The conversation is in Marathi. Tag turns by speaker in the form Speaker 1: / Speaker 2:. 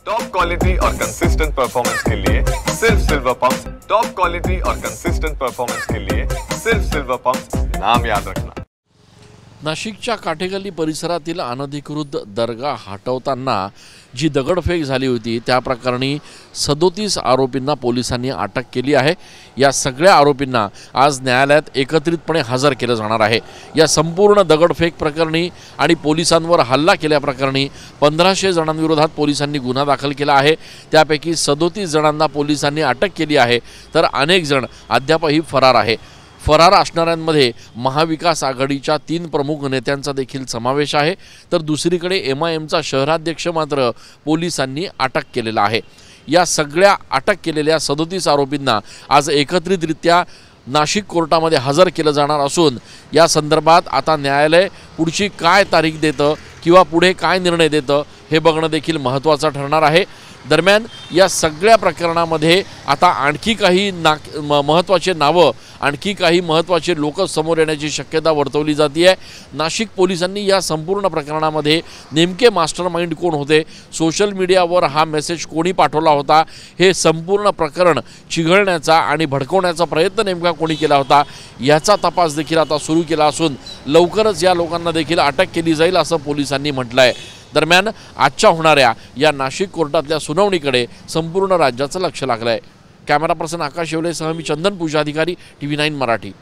Speaker 1: टॉप क्वालिटी और कंसिस्टेंट परफॉर्मेंस के लिए सिर्फ सिल्वर पंप्स। टॉप क्वालिटी और कंसिस्टेंट परफॉर्मेंस के लिए सिर्फ सिल्वर पंप्स, नाम याद रखना।
Speaker 2: नाशिकच्या काठेगल्ली परिसरातील अनधिकृत दर्गा हटवताना जी दगडफेक झाली होती त्या प्रकरणी 37 आरोपींना पोलिसांनी अटक केली आहे। या सगळ्या आरोपींना आज न्यायालयात एकत्रितपणे हजर केलं जाणार आहे। या संपूर्ण दगडफेक प्रकरणी आणि पोलिसांवर हल्ला केल्याप्रकरणी 1500 जणांविरोधात पोलिसांनी गुन्हा दाखल केला आहे। त्यापैकी 37 जणांना पोलिसांनी अटक केली आहे, तर अनेक जण अद्यापही फरार आहे। फरार असणाऱ्यांमध्ये महाविकास आघाडीच्या 3 प्रमुख नेत्यांचा देखील समावेश आहे, तर दुसरीकडे MIMचा शहराध्यक्ष मात्र पोलिसांनी अटक केलेला आहे। या सगळ्या अटक केलेल्या 37 आरोपींना आज एकत्रितरित्या नाशिक कोर्टामध्ये हजर केलं जाणार असून या संदर्भात आता न्यायालय पुढची काय तारीख देतं किंवा पुढे काय निर्णय देतं हे बघणं देखील महत्त्वाचं ठरणार आहे। दरम्यान या सगळ्या प्रकरणामध्ये आता आणखी काही महत्त्वाचे नावं, आणखी काही महत्त्वाचे लोक समोर येण्याची शक्यता वर्तवली जाते आहे। नाशिक पोलिसांनी या संपूर्ण प्रकरणामध्ये नेमके मास्टरमाइंड कोण होते, सोशल मीडियावर हा मेसेज कोणी पाठवला होता, हे संपूर्ण प्रकरण चिघळण्याचा आणि भडकवण्याचा प्रयत्न नेमका कोणी केला होता याचा तपास देखील आता सुरू केला असून लवकरच या लोकांना देखील अटक केली जाईल असं पोलिसांनी म्हटलं आहे। दरम्यान आजच्या होणाऱ्या या नाशिक कोर्टातल्या सुनावणीकडे संपूर्ण राज्याचं लक्ष लागलं आहे। कॅमेरा पर्सन आकाश येवलेसह मी चंदन पूजा अधिकारी, TV9 मराठी।